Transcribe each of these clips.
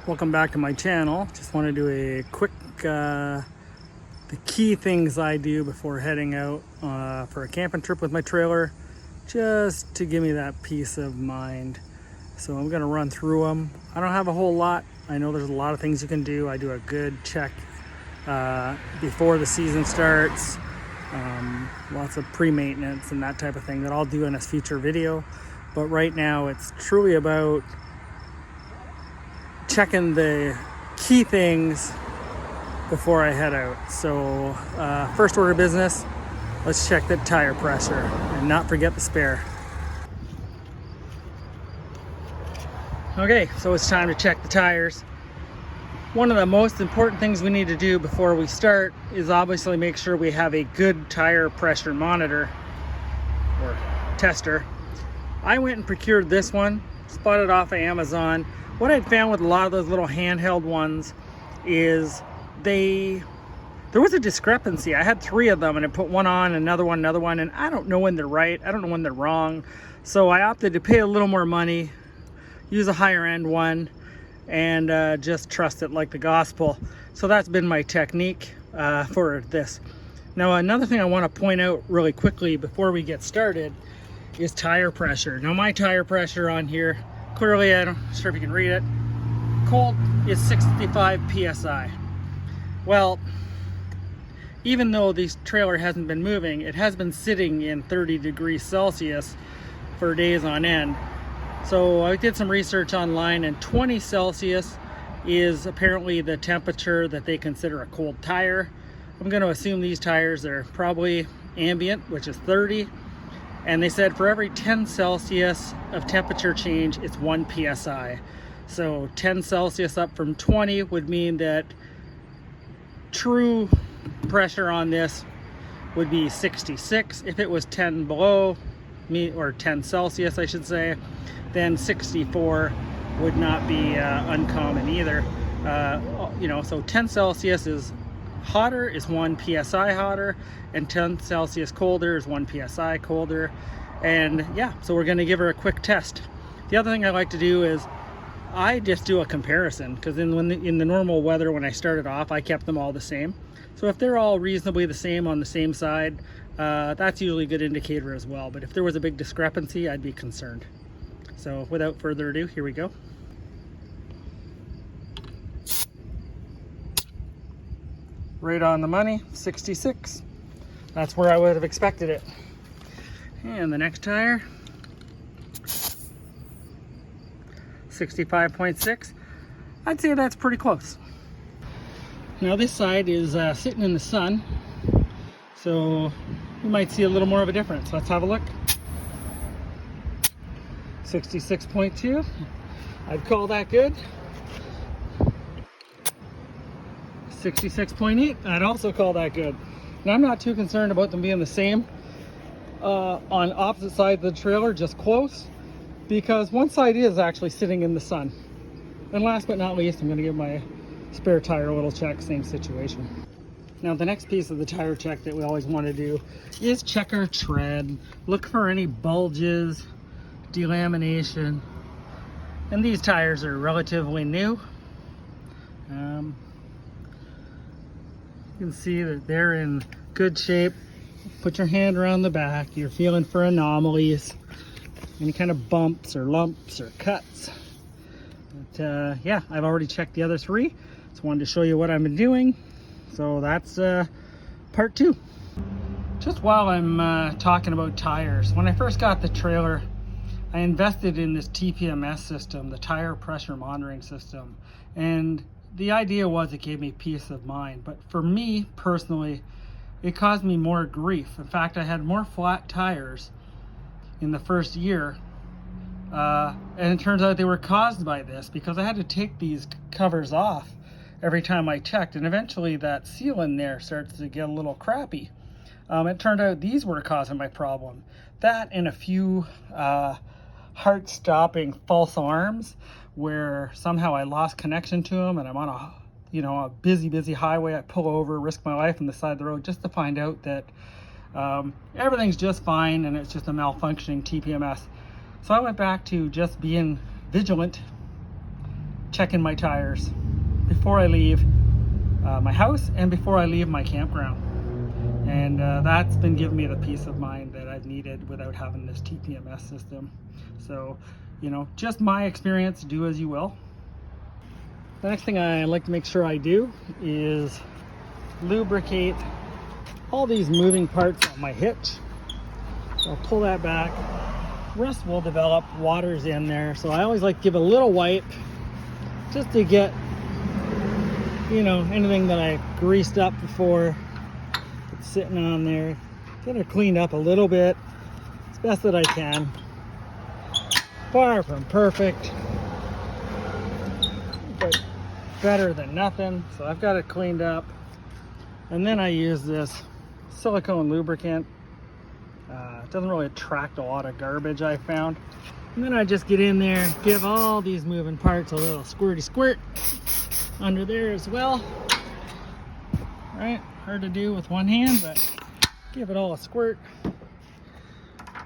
Welcome back to my channel. Just want to do a quick the key things I do before heading out for a camping trip with my trailer, just to give me that peace of mind. So I'm gonna run through them. I don't have a whole lot. I know there's a lot of things you can do. I do a good check before the season starts, lots of pre-maintenance and that type of thing that I'll do in a future video. But right now it's truly about checking the key things before I head out. So first order of business, let's check the tire pressure and not forget the spare. Okay, so it's time to check the tires. One of the most important things we need to do before we start is obviously make sure we have a good tire pressure monitor or tester. I went and procured this one, spotted off of Amazon. What I'd found with a lot of those little handheld ones is there was a discrepancy. I had 3 of them and I put one on, another one, and I don't know when they're right. I don't know when they're wrong. So I opted to pay a little more money, use a higher end one, and just trust it like the gospel. So that's been my technique for this. Now, another thing I want to point out really quickly before we get started is tire pressure. Now, my tire pressure on here, clearly, I'm not sure if you can read it, cold is 65 PSI. Well, even though this trailer hasn't been moving, it has been sitting in 30 degrees Celsius for days on end. So I did some research online, and 20 Celsius is apparently the temperature that they consider a cold tire. I'm going to assume these tires are probably ambient, which is 30. And they said for every 10 Celsius of temperature change, it's 1 PSI. So 10 Celsius up from 20 would mean that true pressure on this would be 66. If it was 10 below, or 10 Celsius, I should say, then 64 would not be uncommon either. So 10 Celsius is hotter is 1 PSI hotter, and 10 Celsius colder is 1 PSI colder. And yeah, so we're gonna give her a quick test. The other thing I like to do is I just do a comparison, because in the normal weather when I started off, I kept them all the same. So if they're all reasonably the same on the same side, that's usually a good indicator as well. But if there was a big discrepancy, I'd be concerned. So without further ado, here we go. Right on the money, 66. That's where I would have expected it. And the next tire, 65.6. I'd say that's pretty close. Now this side is sitting in the sun, so you might see a little more of a difference. Let's have a look. 66.2. I'd call that good. 66.8, I'd also call that good. Now I'm not too concerned about them being the same on opposite sides of the trailer, just close, because one side is actually sitting in the sun. And last but not least, I'm going to give my spare tire a little check, same situation. Now the next piece of the tire check that we always want to do is check our tread, look for any bulges, delamination, and these tires are relatively new. You can see that they're in good shape. Put your hand around the back. You're feeling for anomalies, any kind of bumps or lumps or cuts. But yeah, I've already checked the other 3. Just wanted to show you what I've been doing. So that's part 2. Just while I'm talking about tires, when I first got the trailer, I invested in this TPMS system, the tire pressure monitoring system. And the idea was it gave me peace of mind, but for me personally, it caused me more grief. In fact, I had more flat tires in the first year, and it turns out they were caused by this, because I had to take these covers off every time I checked, and eventually that seal in there starts to get a little crappy. It turned out these were causing my problem. That and a few heart-stopping false alarms where somehow I lost connection to them, and I'm on a busy highway. I pull over, risk my life on the side of the road just to find out that everything's just fine and it's just a malfunctioning TPMS. So I went back to just being vigilant checking my tires before I leave my house and before I leave my campground. And that's been giving me the peace of mind that I've needed without having this TPMS system. So, you know, just my experience, do as you will. The next thing I like to make sure I do is lubricate all these moving parts on my hitch. So I'll pull that back. Rust will develop, water's in there. So I always like to give a little wipe just to get, you know, anything that I greased up before it's sitting on there. Get it cleaned up a little bit as best that I can. Far from perfect, but better than nothing. So I've got it cleaned up. And then I use this silicone lubricant. It doesn't really attract a lot of garbage, I found. And then I just get in there, give all these moving parts a little squirty squirt under there as well. Right, hard to do with one hand, but give it all a squirt.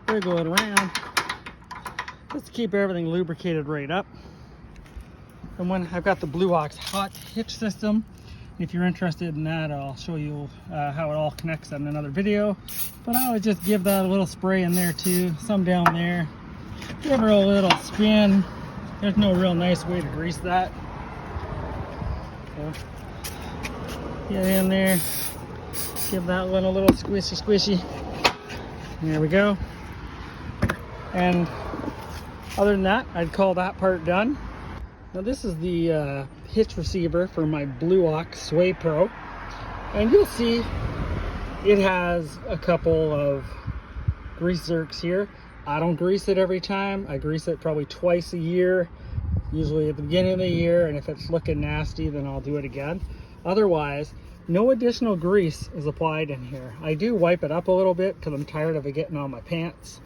Wiggle it around, just to keep everything lubricated right up. And when I've got the Blue Ox hot hitch system, if you're interested in that, I'll show you how it all connects in another video. But I would just give that a little spray in there too, some down there. Give her a little spin. There's no real nice way to grease that. So get in there, give that one a little squishy squishy. There we go. And other than that, I'd call that part done. Now this is the hitch receiver for my Blue Ox Sway Pro, and you'll see it has a couple of grease zerks here. I don't grease it every time. I grease it probably twice a year, usually at the beginning of the year, and if it's looking nasty, then I'll do it again. Otherwise, no additional grease is applied in here. I do wipe it up a little bit because I'm tired of it getting on my pants,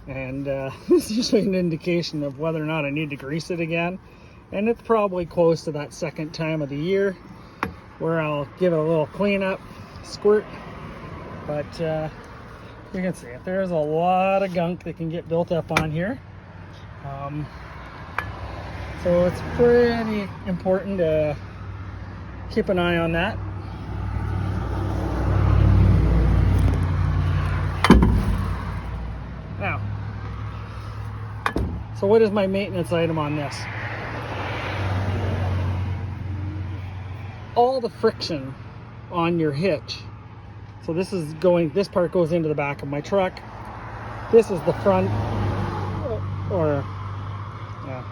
and it's usually an indication of whether or not I need to grease it again. And it's probably close to that second time of the year where I'll give it a little cleanup, squirt. But you can see it. There's a lot of gunk that can get built up on here. So it's pretty important to keep an eye on that. Now, so what is my maintenance item on this? All the friction on your hitch. So this part goes into the back of my truck. This is the front, yeah.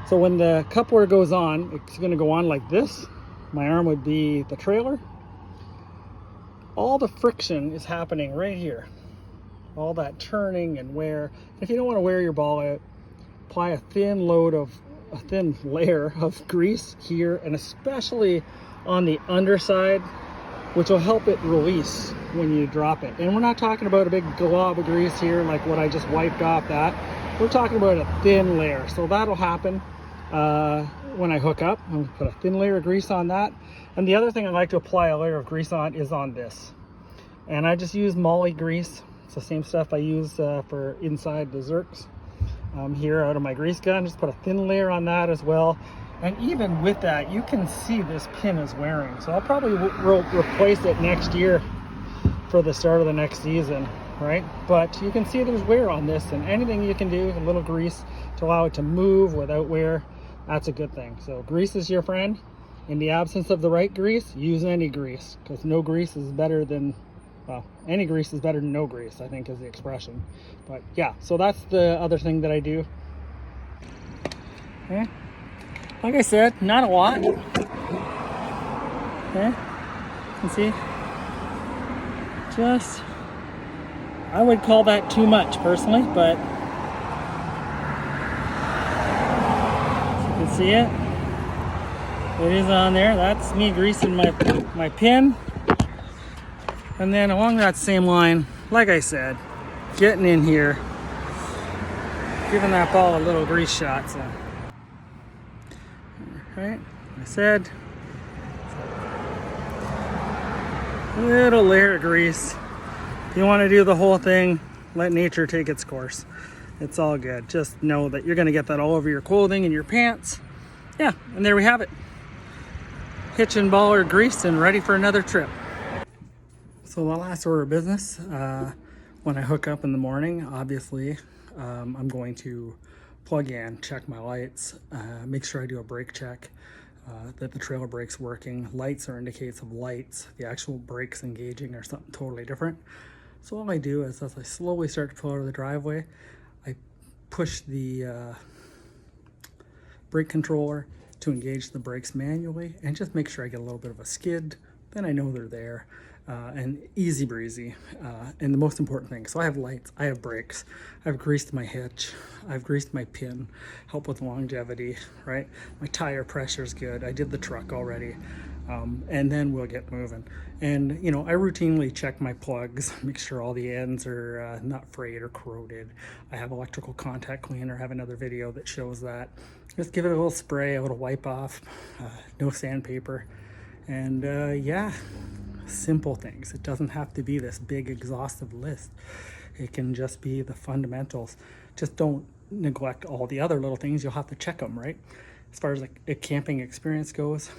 So when the coupler goes on, it's gonna go on like this. My arm would be the trailer. All the friction is happening right here. All that turning and wear. If you don't want to wear your ball out, apply a thin layer of grease here, and especially on the underside, which will help it release when you drop it. And we're not talking about a big glob of grease here like what I just wiped off that. We're talking about a thin layer. So that'll happen when I hook up. I'm gonna put a thin layer of grease on that. And the other thing I like to apply a layer of grease on is on this. And I just use Molly grease. It's the same stuff I use for inside the Zerks. Here out of my grease gun, just put a thin layer on that as well. And even with that, you can see this pin is wearing. So I'll probably replace it next year for the start of the next season, right? But you can see there's wear on this, and anything you can do, a little grease to allow it to move without wear, that's a good thing. So grease is your friend. In the absence of the right grease, use any grease, because no grease is better than, well, any grease is better than no grease, I think is the expression. But yeah, so that's the other thing that I do. Okay. Like I said, not a lot. Okay, you can see. Just, I would call that too much personally, but you can see it. It is on there. That's me greasing my pin. And then along that same line, like I said, getting in here, giving that ball a little grease shot. So, right, I said, a little layer of grease. If you want to do the whole thing, let nature take its course. It's all good. Just know that you're going to get that all over your clothing and your pants. yeah, and there we have it. Hitch and ball are greased and ready for another trip. So the last order of business, when I hook up in the morning, obviously, I'm going to plug in, check my lights, make sure I do a brake check, that the trailer brake's working. Lights are indicates of lights. The actual brakes engaging are something totally different. So all I do is, as I slowly start to pull out of the driveway, I push the brake controller to engage the brakes manually and just make sure I get a little bit of a skid. Then I know they're there, and easy breezy. And the most important thing, so I have lights, I have brakes, I've greased my hitch, I've greased my pin, help with longevity, right? My tire pressure is good. I did the truck already. And then we'll get moving. And you know, I routinely check my plugs, make sure all the ends are not frayed or corroded. I have electrical contact cleaner. I have another video that shows that. Just give it a little spray, a little wipe off, no sandpaper, and yeah, simple things. It doesn't have to be this big exhaustive list. It can just be the fundamentals. Just don't neglect all the other little things. You'll have to check them, right? As far as like a camping experience goes,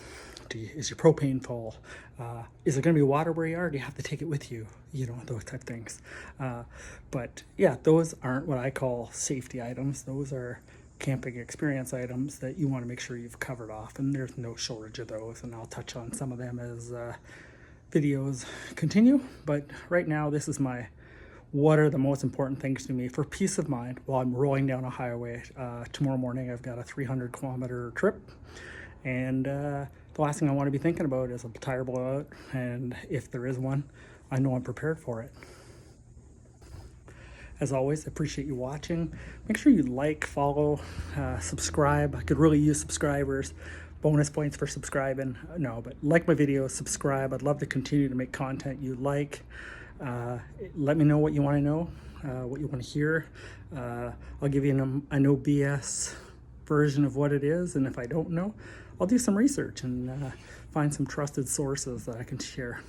is your propane full? Is there going to be water where you are? Do you have to take it with you? You know, those type of things. But yeah, those aren't what I call safety items. Those are camping experience items that you want to make sure you've covered off, and there's no shortage of those, and I'll touch on some of them as videos continue. But right now, this is my what are the most important things to me for peace of mind while I'm rolling down a highway. Tomorrow morning I've got a 300-kilometer trip, and the last thing I want to be thinking about is a tire blowout, and if there is one, I know I'm prepared for it. As always, I appreciate you watching. Make sure you like, follow, subscribe. I could really use subscribers. Bonus points for subscribing. No, but like my videos, subscribe. I'd love to continue to make content you like. Let me know what you want to know, what you want to hear. I'll give you a no BS version of what it is, and if I don't know, I'll do some research and find some trusted sources that I can share.